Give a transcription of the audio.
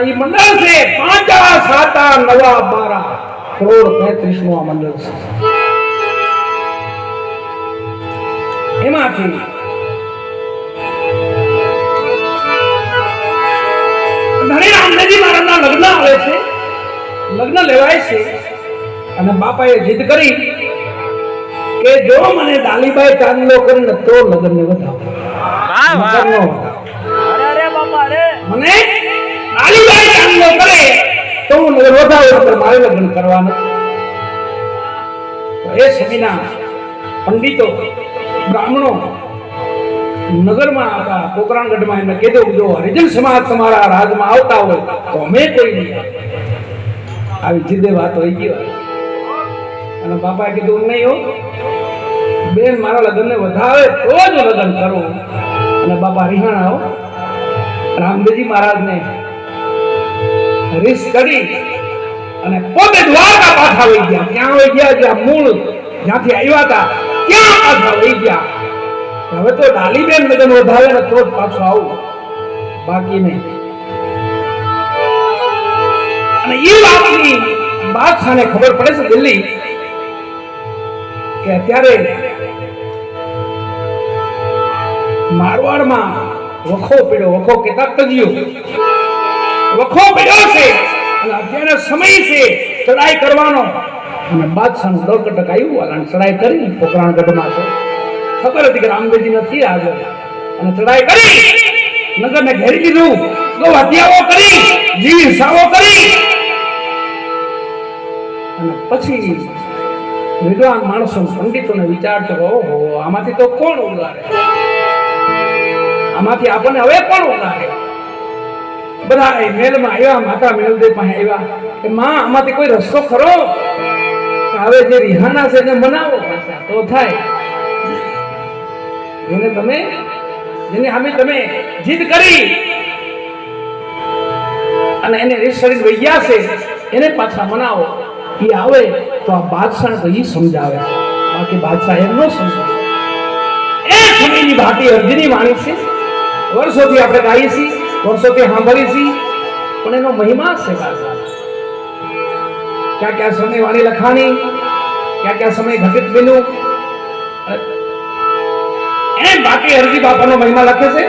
ये मंडल से 5 7 9 12 करोड़ 35 मंडल से એમાંથી ધણી રામદેવજી મહારાજના લગ્ન આવે છે, લગ્ન લેવાય છે અને બાપાએ જીદ કરી કે જો મને ડાલીબાઈ ચાંદલો કરીને તો લગ્ન ને વધાવો. વાહ વાહ, અરે બાપા રે, મને ડાલીબાઈ ચાંદલો કરે તો હું લગ્ન વધાવો, તો મારે લગ્ન કરવાના. તો એ સમયના પંડિતો બ્રાહ્મણો નગરમાં હતા, પોકરાણગઢમાં એમને કીધું જો હરિજન સમાજ તમારા રાજમાં આવતા હોય તો અમે કોઈ નહીં. આવી જીદે વાત હોય ગઈ. અને બાપાએ કીધું નહીં હો બેન, મારા લગ્નને વધાવે તો જ લગ્ન કરું. અને બાપા રિહાણા હો રામદેવજી મહારાજને રીસ કરી અને પોતે દ્વારકા પાછા વહી ગયા. ક્યાં વહી ગયા? જ્યાં મૂળ જ્યાંથી આવ્યા હતા ક્યાં પાછા વહી ગયા. હવે તો ડાલીબેન લગ્ન વધાવે ને તો જ પાછું આવું, બાકી નહીં. અને એ વાતની બાદશાહને ખબર પડે છે દિલ્હી કે અત્યારે મારવાડમાં વખો પડ્યો, વખો કેતા તજ્યો વખો પડ્યો છે અને અત્યારે સમય છે ચડાઈ કરવાનો. અને બાદશાહનું દળકટક આવ્યું અને ચડાઈ કરી પોકરાણગઢમાં. તો ખબર હતી કે રામદેવજી નથી આવ્યો અને ચડાઈ કરી નગરને ઘેરી લીધું, ગૌ હત્યાઓ કરી, જીવ હિંસાઓ કરી. અને પછી વિદ્વાન માણસો પંડિતોને વિચારતો ઓહો આમાંથી તો કોણ ઉગારે, આમાંથી આપણને હવે કોણ ઉગારે. બધા મેલમાં આવ્યા, માતા મેલદેવ પાસે આવ્યા કે માં આમાંથી કોઈ રસ્તો ખરો? હવે જે રિહાના છે એને મનાવો પાછા તો થાય. જેને અમે તમે જીદ કરી અને એને રીસડી વૈયા છે એને પાછા મનાવો. એ આવે તો આ બાદશાહ તો એ સમજાવે, બાકી બાદશાહ એમ ન સમજાવે. એ સમયની ભાટી અર્જુની વાણી છે, વર્ષોથી આપણે ગાઈએ છીએ, વર્ષોથી સાંભળી છીએ, પણ એનો મહિમા છે. ક્યાં ક્યાં સમય વાણી લખાણી, ક્યાં ક્યાં સમય ઘટિત બન્યું. એમ બાકી હરજી બાપાનો મહિમા લખે છે.